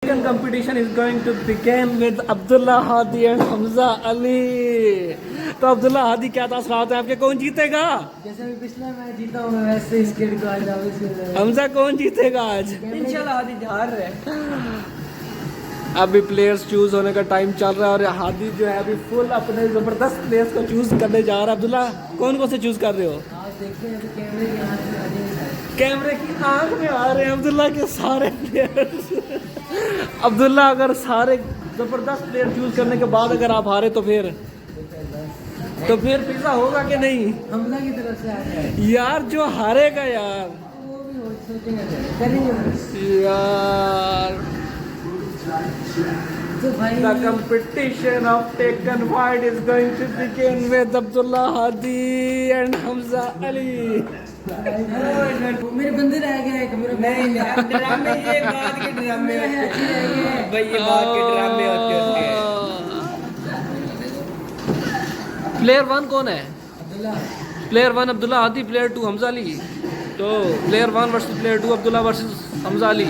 Competition is going to begin with Abdullah Hadi and Hamza Ali. तो अब्दुल्ला हादी क्या तासरात है आपके, कौन जीतेगा? जैसे मैं पिछला मैच जीता हूँ मैं वैसे इस खेल को आज हमजा कौन जीतेगा आज? इंशाल्लाह हादी हार रहे। अभी प्लेयर्स चूज होने का टाइम चल रहा है और हादी जो है अभी फुल अपने जबरदस्त प्लेयर्स को चूज करने जा रहा है। अब्दुल्ला कौन कौन से चूज कर रहे हो? आज देखते हैं तो कैमरे की आंख में आ जाएंगे। कैमरे की आंख में आ रहे हैं अब्दुल्ला के सारे प्लेयर्स। अब्दुल्ला अगर सारे जबरदस्त प्लेयर चूज करने के बाद अगर आप हारे तो फिर पिज्जा होगा कि नहीं? हमला की तरफ से आ जाए यार जो हारेगा यार वो भी सोचेंगे करेंगे यार। तो भाई The competition of taken wide is going to begin with Abdullah Hadi and Hamza Ali. मेरे बंदे रह गए एक मेरा नहीं ड्रामे ये बात के ड्रामे भाई ये बात के ड्रामे होते हैं। प्लेयर 1 कौन है? Abdullah player 1 Abdullah Hadi, player 2 Hamza Ali. तो player 1 versus player 2 Abdullah versus Hamza Ali.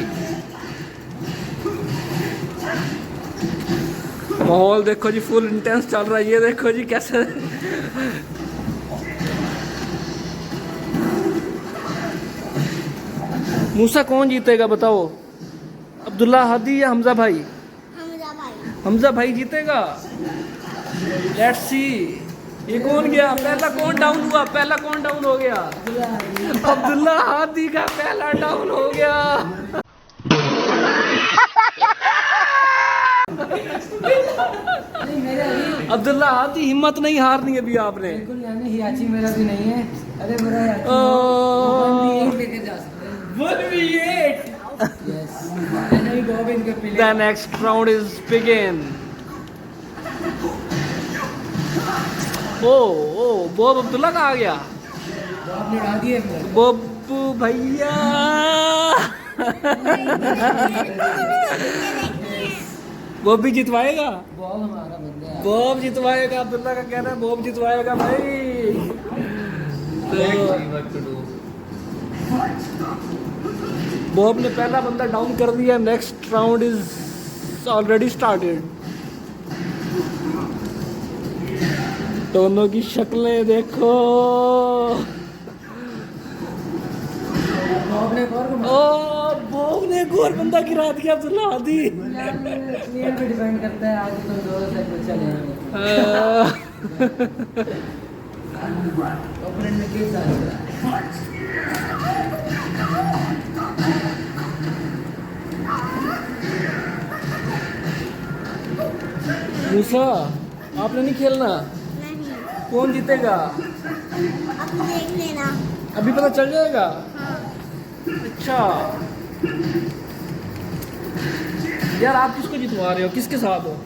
माहौल देखो जी फुल इंटेंस चल रहा है। ये देखो जी कैसे मूसा कौन जीतेगा बताओ, अब्दुल्ला हादी या हमजा भाई? हमजा भाई जीतेगा। Let's see. ये कौन गया? पहला कौन डाउन हुआ? पहला कौन डाउन हो गया? अब्दुल्ला हादी का पहला डाउन हो गया। अब्दुल्ला हादी हिम्मत नहीं हारनी अभी आपने। बिल्कुल यानी हियाची मेरा भी नहीं है। अरे मेरा लेके जा सकते हैं 1v8। यस नहीं गोविंद के player. The next round is begin. ओ बॉब अब्दुल्ला का आ गया। आपने उड़ा दिए बब्बू भैया। बॉब भी जितवाएगा। बॉल हमारा बंदा है। बॉब जितवाएगा। अब्दुल्ला का कहना है बॉब जितवाएगा भाई। तो बॉब ने पहला बंदा डाउन कर दिया। Next round is already started. दोनों की शक्लें देखो। बॉब ने एक और बंदा गिरा दिया अब्दुल्ला हादी। प्लेयर पे डिपेंड करता है। आज तो दो से कुछ चलेंगे। ओपोनेंट में केस आ रहा है। मूसा आपने नहीं खेलना? नहीं। कौन जीतेगा? अब देख लेना। अभी पता चल जाएगा। हाँ। अच्छा यार आप किसको जितवा रहे हो? किसके साथ हो?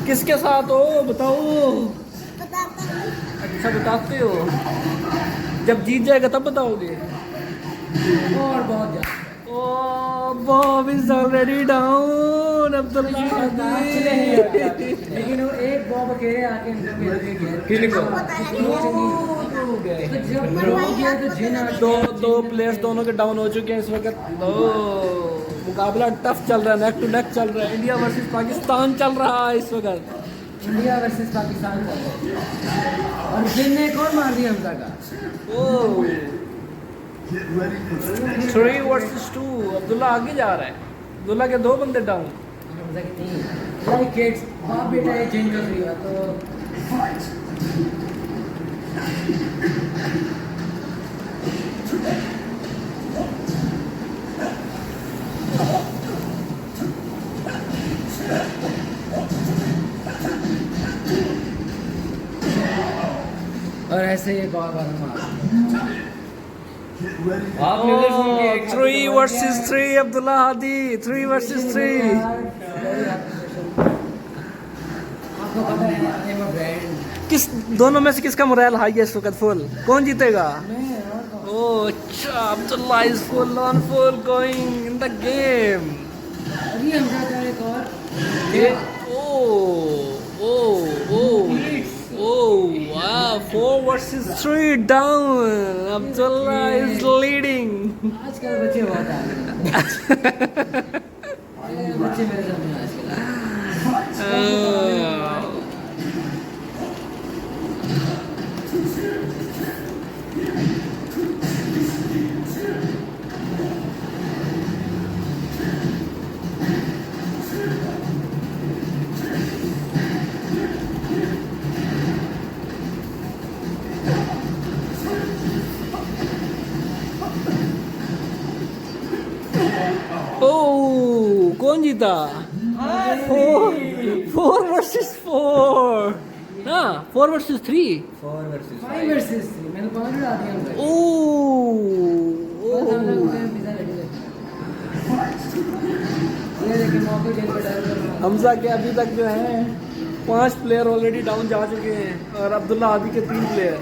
किसके साथ हो बताओ। बताता हूँ। अच्छा बताते हो। जब जीत जाएगा तब बताओगे। और बहुत ज्यादा Bob is already down. Abdullah लेकिन वो एक बॉब अकेले आके दो प्लेयर्स दोनों के डाउन हो चुके हैं इस वक्त। मुकाबला टफ चल रहा है, नेक टू नेक चल रहा है। इंडिया वर्सेस पाकिस्तान चल रहा है इस वक्त। इंडिया वर्सेस पाकिस्तान और जिनने कौन मार दिया हमजा का? 3 वर्सेस 2। अब्दुल्ला आगे जा रहा है। अब्दुल्ला के 2 बंदे डाउन। हमजा के 3। लाइक किड्स बाप बेटा ये चेंज कर दिया तो और ऐसे ये बार बार मार। 3 वर्सेस 3 अब्दुल्ला हादी। 3 वर्सेस 3। आपको पता है आई एम अ ब्रांड। किस दोनों में से किसका मोरल हाई है इस वक्त? फुल कौन जीतेगा? मैं ओह अच्छा Abdullah is full on full going in the game. अभी हमजा का एक और ये wow 4 versus 3 down. Abdullah is leading. आजकल बच्चे बहुत आ रहे हैं। बच्चे मेरे सामने आज के ओ कौन जीता? 4 वर्सेस 4। हाँ 4 वर्सेस 3। 5 वर्सेस 3 मैंने 5 उड़ा दिया अंदर। ओ पिज़्ज़ा रेडी है। ये देखिए मौके गेम पे डाल कर हमजा के अभी तक जो है 5 प्लेयर ऑलरेडी डाउन जा चुके हैं और अब्दुल्ला आदि के 3 प्लेयर।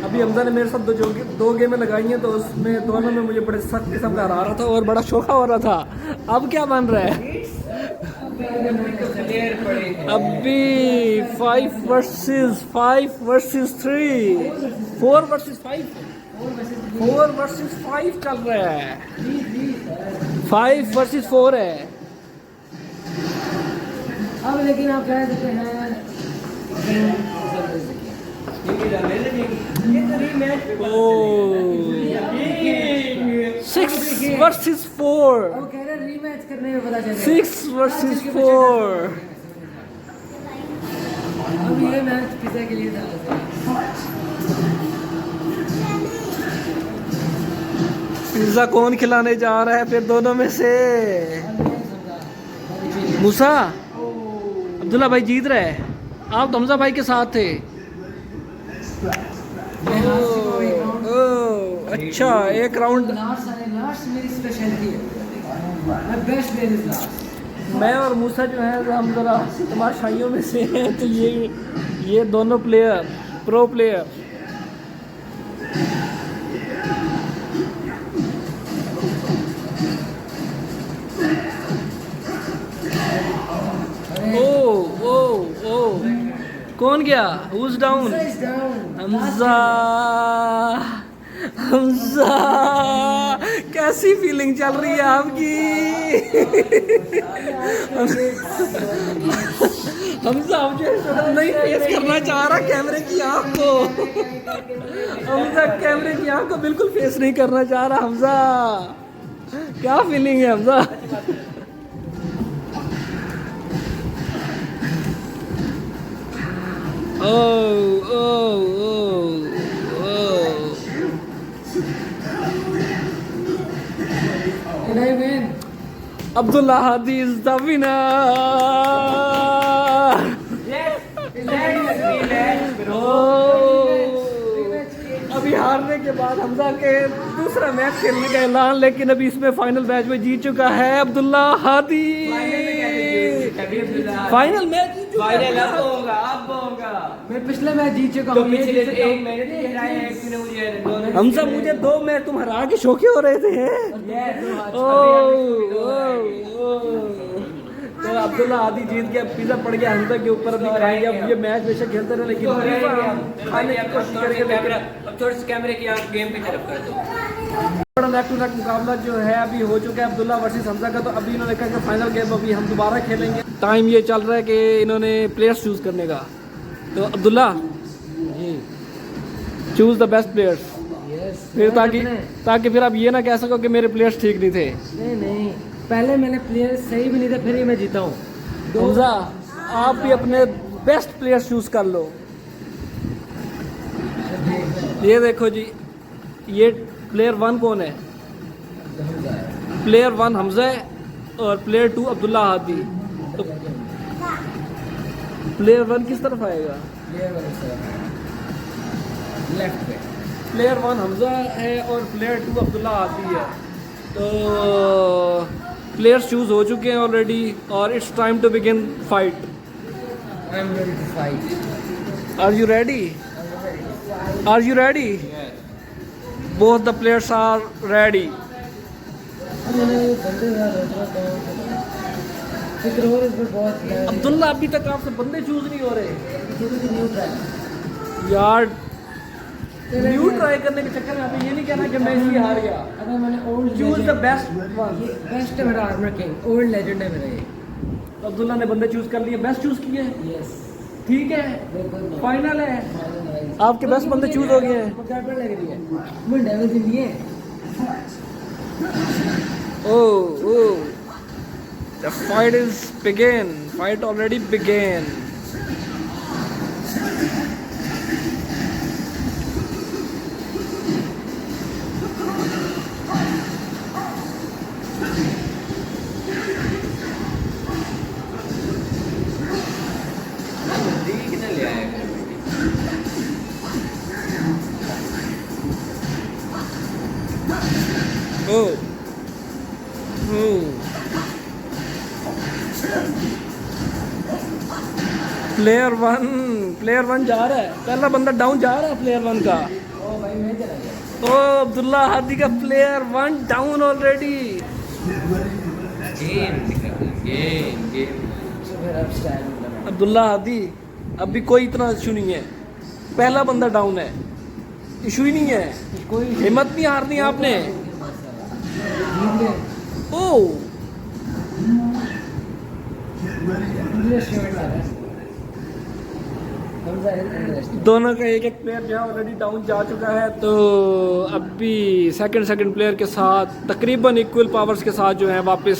अभी हमजा ने मेरे साथ दो गेमें लगाई हैं तो उसमें दोनों में मुझे बड़े सख्त किस्म का हरा रहा था और बड़ा शोखा हो रहा था। अब क्या बन रहा है? अभी 5 वर्सेस 3 4 वर्सेस 5 चल रहा है। 5 वर्सेस 4 है। अब लेकिन आप कह सकते हैं 6 वर्सेस 4। वो कह रहे रीमैच करने में पता चलेगा 6 वर्सेस 4। अब ये मैच पिज़्ज़ा के लिए था। पिज़्ज़ा कौन खिलाने जा रहा है फिर दोनों में से? मूसा अब्दुल्ला भाई जीत रहे हैं। आप तो हमजा भाई के साथ थे। अच्छा एक राउंड। लास्ट मेरी स्पेशलिटी है। मैं बेस्ट प्लेयर इज लास्ट। मैं और मूसा जो है हम जरा तमाशाइयों में से हैं तो ये दोनों प्लेयर प्रो प्लेयर। ओ कौन गया? Who's down? हमजा। हमजा कैसी फीलिंग चल रही है आपकी? हमजा मुझे नहीं फेस करना चाह रहा कैमरे की आंख को। हमजा कैमरे की आंख को बिल्कुल फेस नहीं करना चाह रहा। हमजा क्या फीलिंग है Hamza? Did I win? Abdullah Hadi is the winner. अभी हारने के बाद हमजा के दूसरा मैच खेलने का ऐलान, लेकिन अभी इसमें फाइनल मैच में जीत चुका है Abdullah Hadi. Final match final अब होगा। मैं पिछले मैच जीत चुका हूँ। पिछले एक मैच हमजा मुझे 2 मैच तुम हरा के शौकी हो रहे थे। तो अब्दुल्ला आदि जीत गया। पिज़्ज़ा पड़ गया हमजा के ऊपर। अभी खाएंगे। अब ये मैच बेशक खेलते रहे लेकिन खाने की कोशिश करेंगे। अब थोड़ी सी कैमरे की आंख गेम की तरफ कर दो। बड़ा नेक टू नेक मुकाबला जो है अभी हो चुका है अब्दुल्ला वर्सेस हमजा का। तो अभी इन्होंने कहा कि फाइनल गेम अभी हम दोबारा खेलेंगे। टाइम ये चल रहा है कि इन्होंने प्लेयर्स चूज करने का। तो अब्दुल्ला जी चूज द बेस्ट प्लेयर्स। फिर ताकि फिर आप ये ना कह सको कि मेरे प्लेयर्स ठीक नहीं थे। नहीं पहले मैंने प्लेयर सही भी नहीं थे फिर ही मैं जीता हूँ। हमजा आप भी अपने बेस्ट प्लेयर्स चूज कर लो। ये देखो जी, ये प्लेयर 1 कौन है? प्लेयर 1 हमजा है और प्लेयर 2 अब्दुल्ला हादी। तो प्लेयर 1 किस तरफ आएगा? लेफ्ट पे। प्लेयर 1 हमजा है और प्लेयर 2 अब्दुल्ला हादी है। तो प्लेयर्स चूज हो चुके हैं ऑलरेडी और it's time to begin fight. I am ready to fight. Are you ready? Are you ready? Yes. Both the players are ready. फिक्र हो इस पर बहुत अब्दुल्ला अभी तक आपसे बंदे चूज नहीं हो रहे न्यू ट्राई यार। न्यू ट्राई करने के चक्कर में आपने ये नहीं कहना कि मैं इसलिए हार गया। अगर मैंने old choose the best one. Best है मेरा आर्मर किंग, ओल्ड लेजेंड है मेरा ये। अब्दुल्ला ने बंदे चूज कर लिए, बेस्ट चूज किए। यस ठीक है, बिल्कुल फाइनल है। फाइनल आपके बेस्ट बंदे चूज हो गए हैं। गड़बड़ लग रही है मैं डेविल के लिए। Oh, the fight is begin. Fight already began. Oh. Player one जा रहा है, पहला बंदा डाउन जा रहा है प्लेयर वन का। ओ भाई मैं चला गया। ओ अब्दुल्ला हादी का player one down already. Game फिर अब स्टाइल बना। अब्दुल्ला हादी अभी कोई इतना इशू नहीं है, पहला बंदा डाउन है, इशू ही नहीं है, कोई हिम्मत नहीं हारनी आपने। जीत गए। ओ मुझे शर्ट आ रहा है। हमजा है इंटरेस्टिंग। दोनों का एक एक प्लेयर जो है ऑलरेडी डाउन जा चुका है, तो अभी सेकंड प्लेयर के साथ तकरीबन इक्वल पावर्स के साथ जो है वापस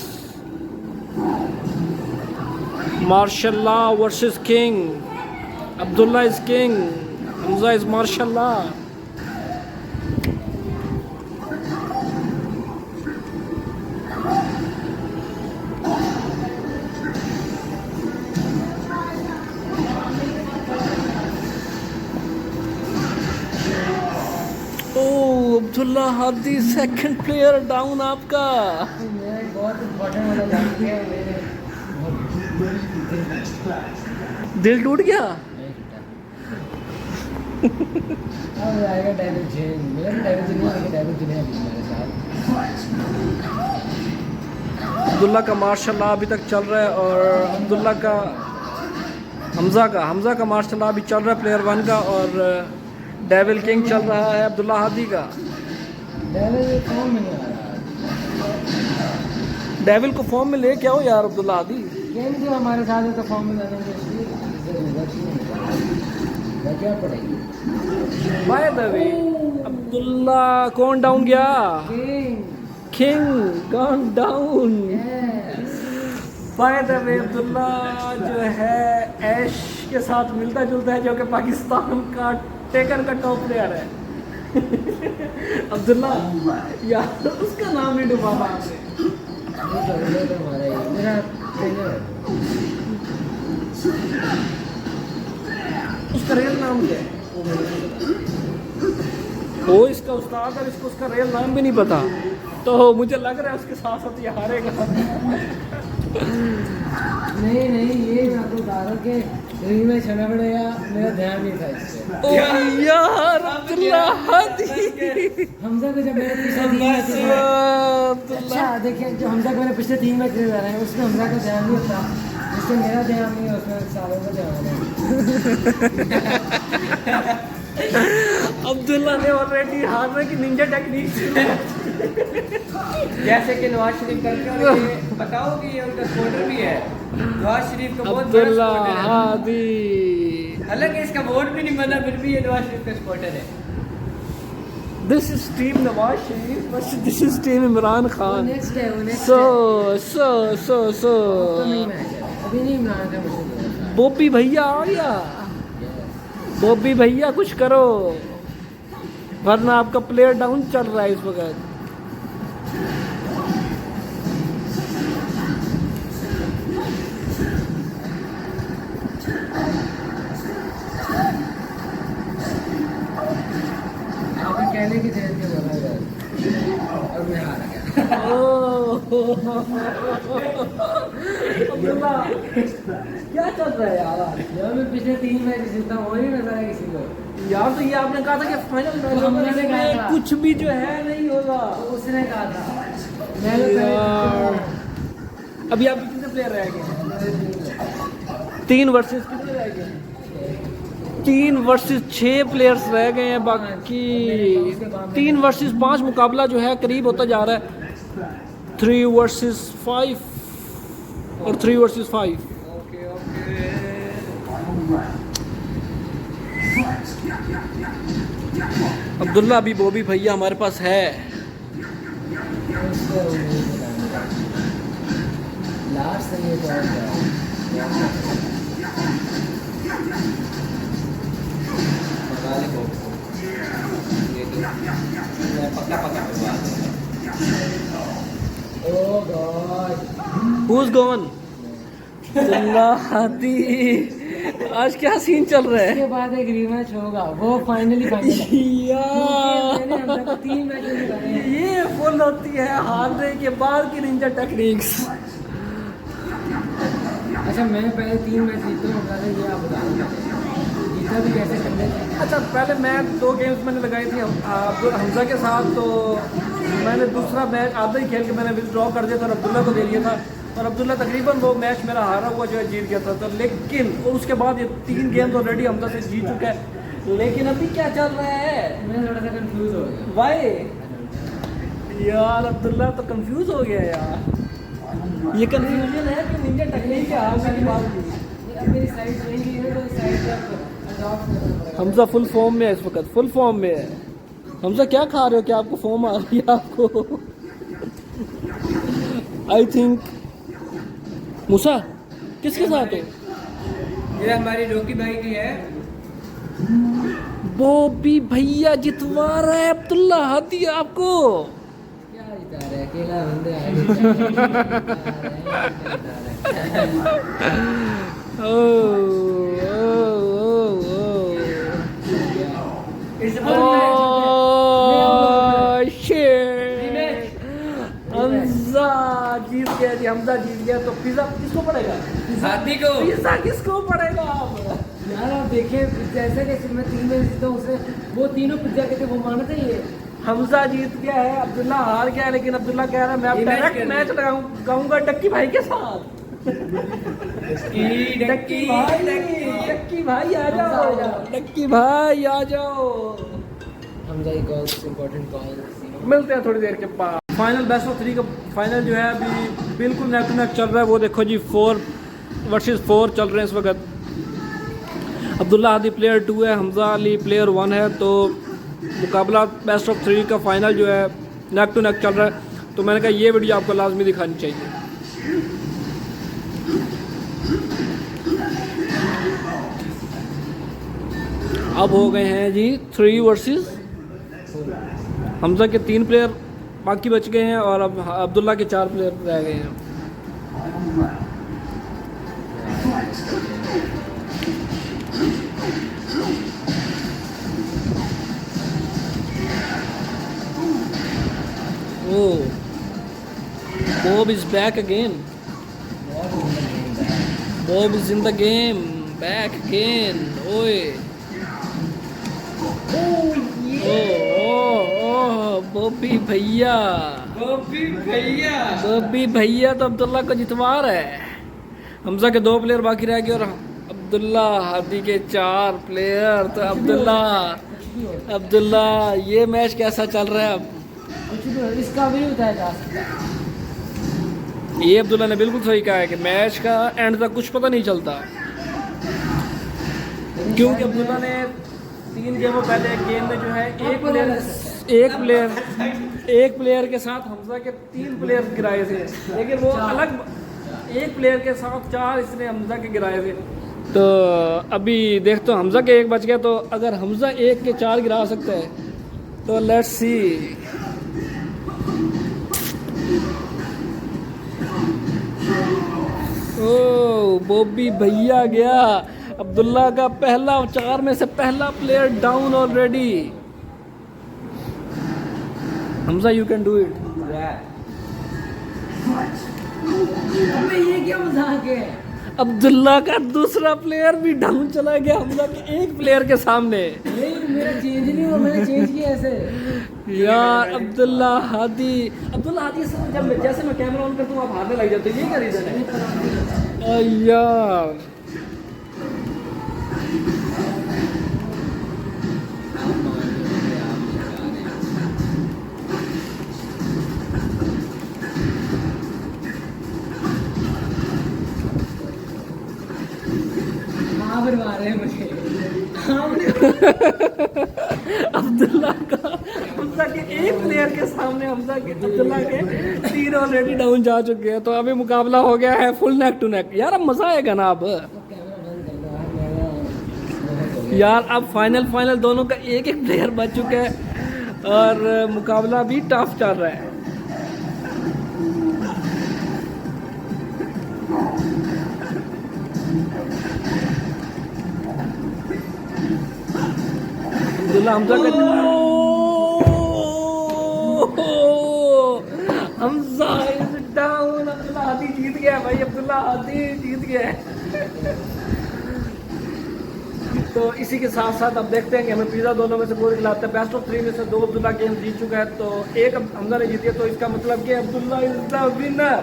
मार्शल्लाह versus king. Abdullah is king, Hamza is मार्शल्लाह। Abdullah Hadi second player down आपका। मैं बहुत इम्पोर्टेंट वाला जान गया मेरे दिल टूट गया। अब आएगा डेविल चेन। मेरा डेविल चेन नहीं आएगा, डेविल चेन है मेरे साथ। अब्दुल्ला का मार्शल्लाह अभी तक चल रहा है और अब्दुल्ला का हमजा का मार्शल्लाह अभी चल रहा है प्लेयर वन का, और डेविल किंग चल रहा है अब्दुल्ला हादी का। डेविल फॉर्म में नहीं आ रहा। डेविल को फॉर्म में ले क्या हो यार अब्दुल्ला हादी। गेम जो हमारे साथ है तो फॉर्म में जाने के लिए क्या पड़ेगी। बाय द वे अब्दुल्ला कौन डाउन गया? King. King gone down. By the way Abdullah जो है ऐश के साथ मिलता जुलता है, जो कि पाकिस्तान का टेकन का टॉप प्लेयर है। अब्दुल्ला यार उसका नाम नहीं डुबाना आपने। मेरा ट्रेनर है। उसका रियल नाम क्या है? वो इसका उस्ताद है, इसको उसका रियल नाम भी नहीं पता, तो मुझे लग रहा है उसके साथ साथ ये हारेगा। नहीं ये मैं आपको बता रहा हूँ कि रिंग में चलना पड़ेगा, मेरा ध्यान नहीं था इससे। ओ यार अब्दुल्ला हादी। हमजा को जब मेरे पिछले 3 मैच अच्छा देखिए, जो हमजा को मेरे पिछले 3 मैच रह रहे हैं उसमें हमजा का ध्यान नहीं होता, जिससे मेरा ध्यान नहीं है उसमें सालों का ध्यान है। अब्दुल्ला ने ऑलरेडी हारने की निंजा टेक्निक जैसे कि नवाज शरीफ करके, और ये बताओ कि ये उनका सपोर्टर भी है। नवाज शरीफ का बहुत बड़ा अब्दुल्ला सपोर्टर है, हादी। हालांकि इसका वोट भी नहीं बना, फिर भी ये नवाज शरीफ का सपोर्टर है। This is team Nawaz Sharif, but this is team Imran Khan. Next है वो नेक्स्ट सो नहीं मैच है अभी नहीं इमरान का मुझे। बॉबी भैया आ गया। बॉबी भैया कुछ करो, वरना आपका प्लेयर डाउन चल रहा है इस वक्त। कहने की देर के बोला यार, और मैं हार गया। अब्दुल्ला क्या चल रहा है यार? जब मैं पिछले 3 मैच जीता हूँ, वही नजर है किसी को। यार तो ये आपने कहा था कि फाइनल मैच हमने कहा था। कुछ भी जो है नहीं होगा। तो उसने कहा था, मैं यार अभी आप कितने प्लेयर रह गए हैं? 3 वर्सेस कितने रह गए हैं? 3 वर्सेस 6 प्लेयर्स रह गए हैं बाकी 3 वर्सेस 5 मुकाबला जो है करीब होता जा रहा है। 3 वर्सेस 5 और 3 वर्सेस 5। Okay okay. अब्दुल्ला अभी बॉबी भैया हमारे पास है। लास्ट से ये तो मंगा ले बॉबी को। ये तो मैं पक्का पक्का करवा दूंगा। ओह गॉड। Who's gone? हाथी आज क्या सीन चल रहा है? इसके बाद एक रीमैच होगा, वो फाइनली मैंने हमजा को 3 मैच जिताए हैं। ये फुल होती है हारने के बाद की निंजा टेक्निक्स। अच्छा मैं पहले 3 मैच जीता हूँ, ये आप बता दो जीता भी कैसे कर लेते। अच्छा पहले मैं 2 गेम्स मैंने लगाई थी हमजा के साथ, तो मैंने दूसरा मैच आधा ही खेल के मैंने विथड्रॉ कर दिया था और अब्दुल्ला को दे दिया था, और अब्दुल्ला तकरीबन वो मैच मेरा हारा हुआ जो है जीत गया था। तो लेकिन उसके बाद ये 3 गेम्स ऑलरेडी हमजा से जीत चुका है। लेकिन अभी क्या चल रहा है? मैं थोड़ा सा कंफ्यूज हो गया। भाई यार अब्दुल्ला तो कंफ्यूज हो गया यार। ये कंफ्यूजन है कि निंजा टेक्निक के हारने की बात की। अब मेरी साइड रहेंगी तो साइड पर अडॉप्ट करना पड़ेगा। हमजा फुल फॉर्म में है इस वक्त, फुल फॉर्म में है। हमजा क्या खा रहे हो कि आपको फॉर्म आ रही है आपको? आई थिंक मूसा किसके साथ है? ये हमारी रॉकी भाई की है। बॉबी भैया जितवा रहा है अब्दुल्ला हादी आपको। क्या जिता रहे अकेला बंदे आ रहे इस हमजा जीत गया जी, हमजा जीत गया। तो पिज्जा किसको पड़ेगा? हाथी को। पिज्जा किसको पड़ेगा अब? यार आप देखें जैसे कि मैं 3 मैच जीता हूँ उससे वो तीनों पिज्जा के थे, वो मानते ही है। हमजा जीत गया है, अब्दुल्ला हार गया है, लेकिन अब्दुल्ला कह रहा है मैं अब रिमैच डायरेक्ट करनी मैच लगाऊंगा डक्की भाई के साथ। डक्की भाई आ जाओ, डक्की भाई आ जाओ। Hamza he calls important call. मिलते हैं थोड़ी देर के बाद। फाइनल बेस्ट ऑफ 3 का फाइनल जो है अभी बिल्कुल नेक टू नेक चल रहा है। वो देखो जी 4 वर्सेस 4 चल रहे हैं इस वक्त। अब्दुल्ला हादी प्लेयर 2 है, हमजा अली प्लेयर 1 है। तो मुकाबला बेस्ट ऑफ 3 का फाइनल जो है नेक टू नेक चल रहा है। तो मैंने कहा ये वीडियो आपको लाजमी दिखानी चाहिए। अब हो गए हैं जी 3 वर्सेस। हमजा के 3 प्लेयर बाकी बच गए हैं और अब अब्दुल्ला के 4 प्लेयर रह गए हैं। Oh, Bob is back again. Bob is in the game. Back again. Oi. Bobby भैया। बॉबी भैया। बॉबी भैया तो अब्दुल्ला को जितवा रहा है। हमजा के 2 प्लेयर बाकी रह गए और अब्दुल्ला हादी के 4 प्लेयर। तो अब्दुल्ला ये मैच कैसा चल रहा है अब? इसका भी बताया। ये अब्दुल्ला ने बिल्कुल सही कहा है कि मैच का एंड तक कुछ पता नहीं चलता, क्योंकि अब्दुल्ला ने 3 गेमों पहले एक गेम में जो है एक प्लेयर के साथ हमजा के 3 प्लेयर गिराए थे, लेकिन वो अलग एक प्लेयर के साथ 4 इसने हमजा के गिराए थे। तो अभी देखते हो हमजा के 1 बच गया, तो अगर हमजा 1 के 4 गिरा सकता है तो लेट्स सी। ओ बॉबी भैया गया। अब्दुल्ला का पहला 4 में से पहला player down already. Hamza you can do it. अबे ये क्या मजाक है? अब्दुल्ला का दूसरा प्लेयर भी डाउन चला गया हमजा के एक प्लेयर के सामने। नहीं मेरा चेंज नहीं हुआ, मैंने चेंज किया ऐसे। यार अब्दुल्ला हादी से जब जैसे मैं कैमरा ऑन करता हूँ आप हारने लग जाते हो, ये क्या रीजन है यार? हाँ बनवा रहे हैं मुझे। अब्दुल्ला का हमजा के एक प्लेयर के सामने हमजा के अब्दुल्ला के 3 ऑलरेडी डाउन जा चुके हैं। तो अभी मुकाबला हो गया है फुल नेक टू नेक। यार अब मजा आएगा ना अब यार। अब फाइनल दोनों का एक एक प्लेयर बच चुका है और मुकाबला भी टफ चल रहा है। अब्दुल्ला हमजा का हमजा इज डाउन। अब्दुल्ला हादी जीत गया भाई, अब्दुल्ला हादी जीत गया है। तो इसी के साथ साथ अब देखते हैं कि हमें पिज़्ज़ा दोनों में से कोई खिलाता है। बेस्ट ऑफ 3 में से 2 अब्दुल्ला गेम जीत चुका है, तो एक हमजा ने जीती है। तो इसका मतलब कि अब्दुल्ला इज द विनर।